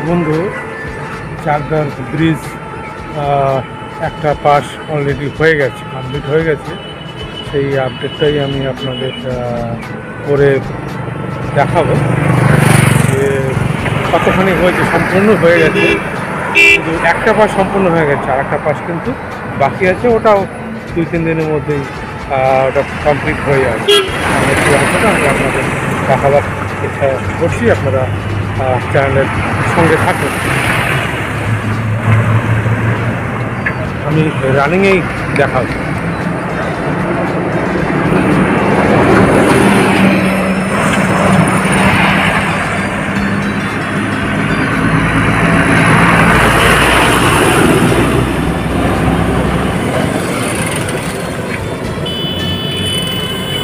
বন্ধু, চাকদার ব্রিজ একটা pass already হয়ে গেছে, কমপ্লিট হয়ে গেছে। সেই আপডেটটাই আমি আপনাদের করে দেখাবো যে কতখানি হয়েছে। সম্পূর্ণ হয়ে গেছে, কিন্তু একটা পাস সম্পূর্ণ হয়ে গেছে, আর একটা পাস কিন্তু বাকি আছে। ওটাও 2-3 দিনের মধ্যেই ওটা কমপ্লিট হয়ে যাবে। সেই অংশটা আমি আপনাদের দেখাবার চেষ্টা করছি, আপনারা চ্যানেলের সঙ্গে থাকুন। আমি রানিংয়েই দেখাবো।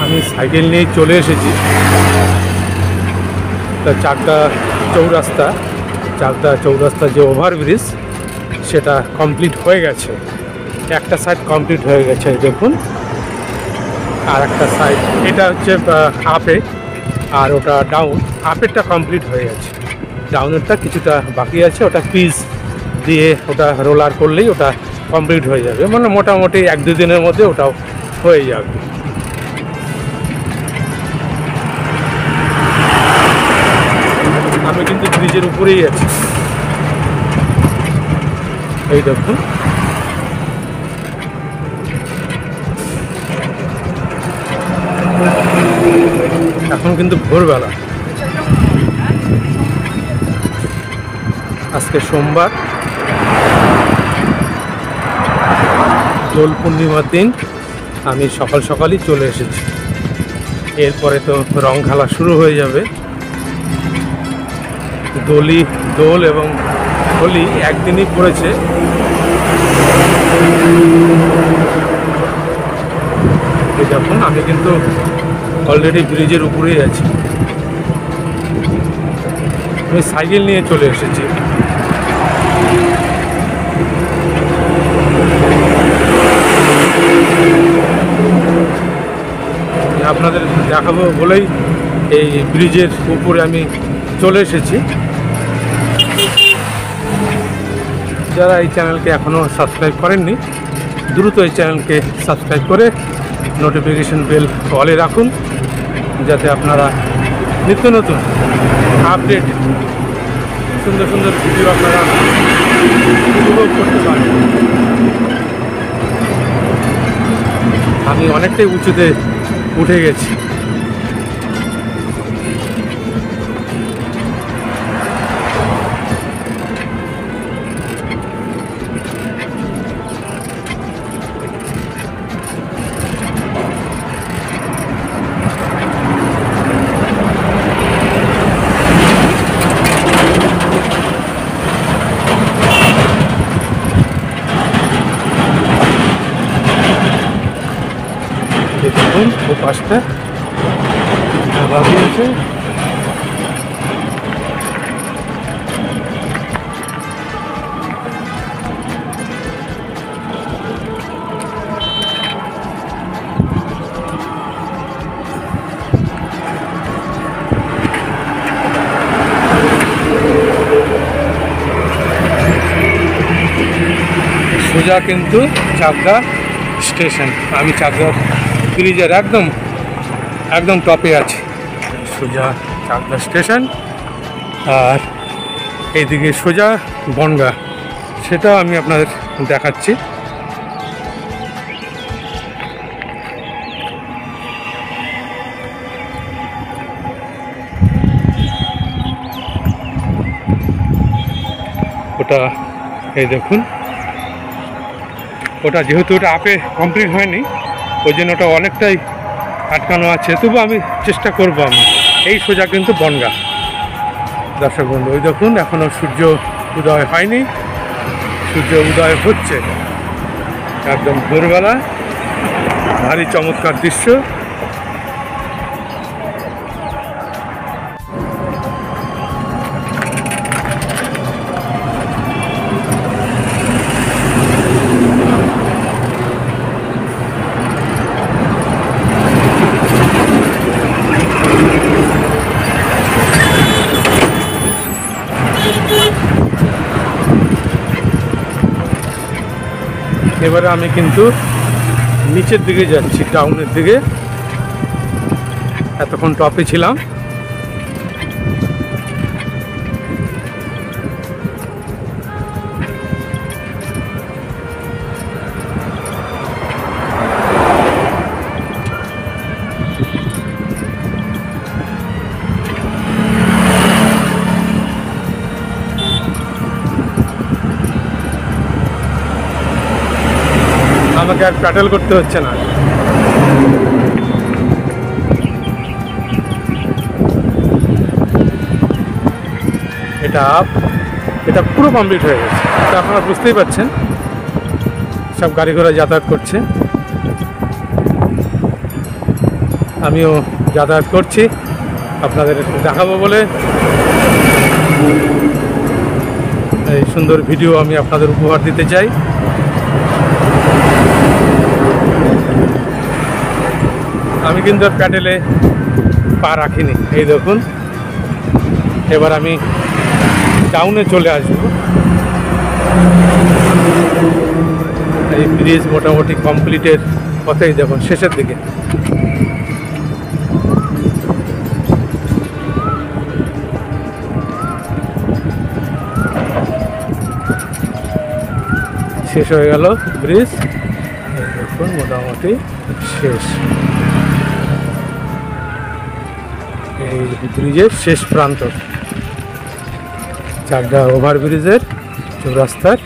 আমি সাইকেল নিয়ে চলে এসেছি। তা চাকদা চৌরাস্তা যে ওভারব্রিজ, সেটা কমপ্লিট হয়ে গেছে। একটা সাইড কমপ্লিট হয়ে গেছে, দেখুন। আর একটা সাইড, এটা হচ্ছে আপে, আর ওটা ডাউন। আপেরটা কমপ্লিট হয়ে গেছে, ডাউনেরটা কিছুটা বাকি আছে। ওটা পিচ দিয়ে ওটা রোলার করলেই ওটা কমপ্লিট হয়ে যাবে, মানে মোটামুটি 1-2 দিনের মধ্যে ওটাও হয়ে যাবে। আমি কিন্তু ব্রিজের উপরেই আছি, এই দেখুন। এখন কিন্তু ভোরবেলা, আজকে সোমবার, দোল পূর্ণিমার দিন। আমি সকাল সকালই চলে এসেছি। এরপরে তো রং খেলা শুরু হয়ে যাবে। দোল এবং হোলি একদিনই পড়েছে। দেখুন, আমি কিন্তু অলরেডি ব্রিজের উপরেই আছি। আমি সাইকেল নিয়ে চলে এসেছি। আপনাদের দেখাবো বলেই এই ব্রিজের উপরে আমি চলে এসেছি। যারা এই চ্যানেলকে এখনও সাবস্ক্রাইব করেননি, দ্রুত এই চ্যানেলকে সাবস্ক্রাইব করে নোটিফিকেশন বেল অলে রাখুন, যাতে আপনারা নিত্য নতুন আপডেট, সুন্দর সুন্দর ভিডিও আপনারা উপভোগ করতে পারেন। আমি অনেকটাই উঁচুতে উঠে গেছি। দেখুন, ও পাশটা বাকি আছে। সোজা কিন্তু চাকদা স্টেশন। আমি চাকদা ব্রিজের একদম টপে আছে। সোজা চাকদা স্টেশন, আর এইদিকে সোজা বনগাঁ, সেটাও আমি আপনাদের দেখাচ্ছি। ওটা এই দেখুন, ওটা যেহেতু ওটা আপে কমপ্লিট হয়নি, ওই জন্য ওটা অনেকটাই আটকানো আছে। তবু আমি চেষ্টা করবো। আমি এই সোজা কিন্তু বনগাঁ। দর্শক বন্ধু, ওই দেখুন, এখনও সূর্য উদয় হয়নি, সূর্য উদয় হচ্ছে। একদম ভোরবেলা, ভারী চমৎকার দৃশ্য। Thank you. এবারে আমি কিন্তু নিচের দিকে যাচ্ছি, টাউনের দিকে। এতক্ষণ টপে ছিলাম। আমাকে আর প্যাডেল করতে হচ্ছে না। এটা পুরো কমপ্লিট হয়ে গেছে। এটা আপনারা বুঝতেই পারছেন, সব গাড়ি ঘোড়া যাতায়াত করছে, আমিও যাতায়াত করছি। আপনাদের দেখাবো বলে এই সুন্দর ভিডিও আমি আপনাদের উপহার দিতে চাই। আমি কিন্তু আর প্যাডেলে পা রাখিনি। এই দেখুন, এবার আমি টাউনে চলে আসব। এই ব্রিজ মোটামুটি কমপ্লিটের পথেই, দেখুন শেষের দিকে। শেষ হয়ে গেল ব্রিজ, দেখুন মোটামুটি শেষ। এই ব্রিজের শেষ প্রান্ত, চাকদা ওভারব্রিজের চৌরাস্তার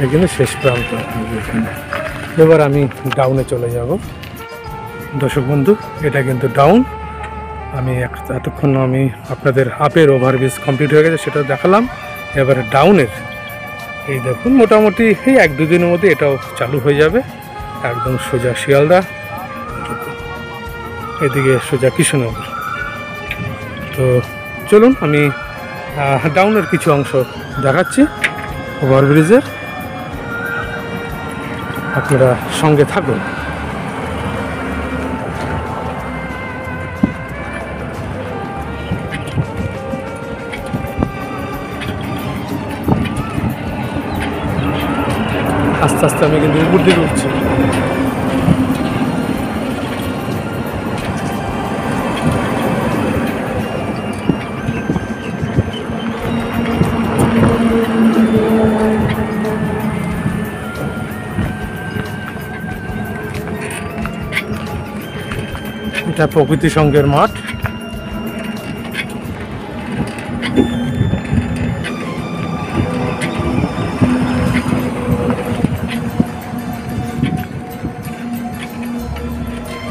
এখানে শেষ প্রান্ত। এবার আমি ডাউনে চলে যাব। দর্শক বন্ধু, এটা কিন্তু ডাউন। আমি এতক্ষণ আমি আপনাদের আপের ওভারব্রিজ কমপ্লিট হয়ে গেছে, সেটা দেখালাম। এবারে ডাউনের এই দেখুন, মোটামুটি এই 1-2 দিনের মধ্যে এটাও চালু হয়ে যাবে। একদম সোজা শিয়ালদা, এদিকে সোজা কৃষ্ণনগর। তো চলুন আমি ডাউনের কিছু অংশ দেখাচ্ছি ওভারব্রিজের, আপনারা সঙ্গে থাকুন। আস্তে আস্তে আমি কিন্তু উপর দিকে উঠছি। এটা প্রকৃতি সংঘের মাঠ।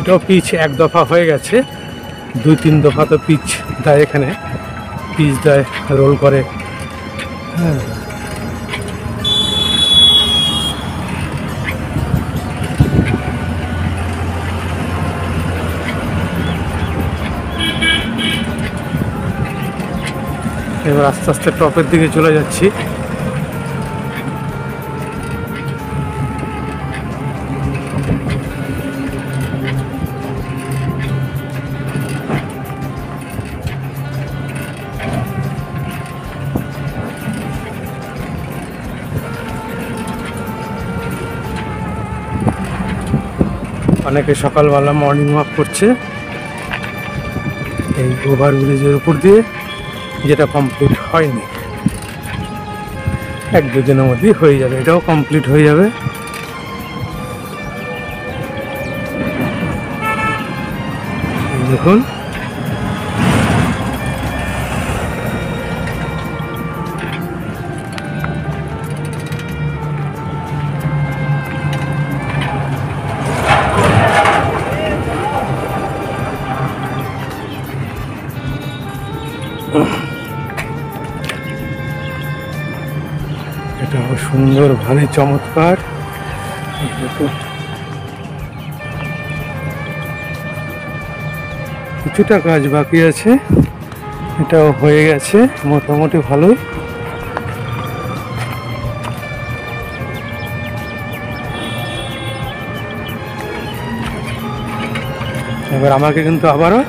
এটাও পিচ 1 দফা হয়ে গেছে, 2-3 দফা তো পিচ দেয়, এখানে পিচ দেয়, রোল করে। হ্যাঁ, এবার আস্তে আস্তে টপের দিকে চলে যাচ্ছি। অনেকে সকালবেলা মর্নিং ওয়াক করছে এই ওভারব্রিজের উপর দিয়ে, যেটা কমপ্লিট হয়নি। 1-2 দিনের মধ্যেই হয়ে যাবে, এটাও কমপ্লিট হয়ে যাবে। দেখুন এটা সুন্দর, ভারী চমৎকার। কিছুটা কাজ বাকি আছে, এটাও হয়ে গেছে মোটামুটি ভালোই। এবার আমাকে কিন্তু আবারও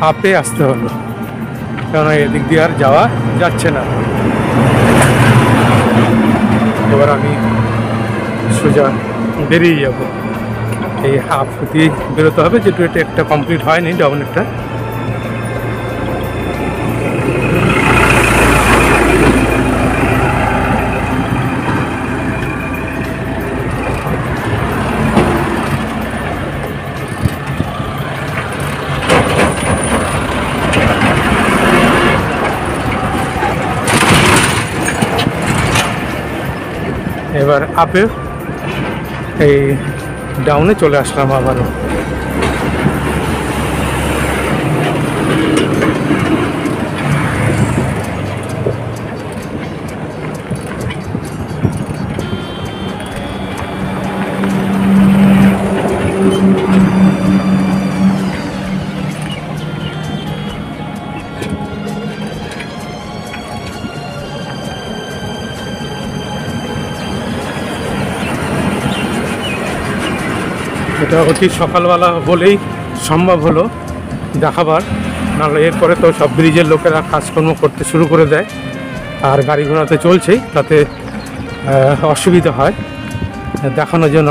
আপে আসতে হলো, কারণ এদিক দিয়ে আর যাওয়া যাচ্ছে না। এবার আমি সোজা বেরিয়ে যাব। এই হাফ দিয়ে বেরোতে হবে, যেটু এটা একটা কমপ্লিট হয়নি ডাউনেরটা। এবার আপে এই ডাউনে চলে আসলাম আবারও। এটা অতি সকালবেলা বলেই সম্ভব হলো দেখাবার, নাহলে এরপরে তো সব ব্রিজের লোকেরা কাজকর্ম করতে শুরু করে দেয় আর গাড়ি ঘোড়াতে চলছেই, তাতে অসুবিধা হয়, দেখানোর জন্য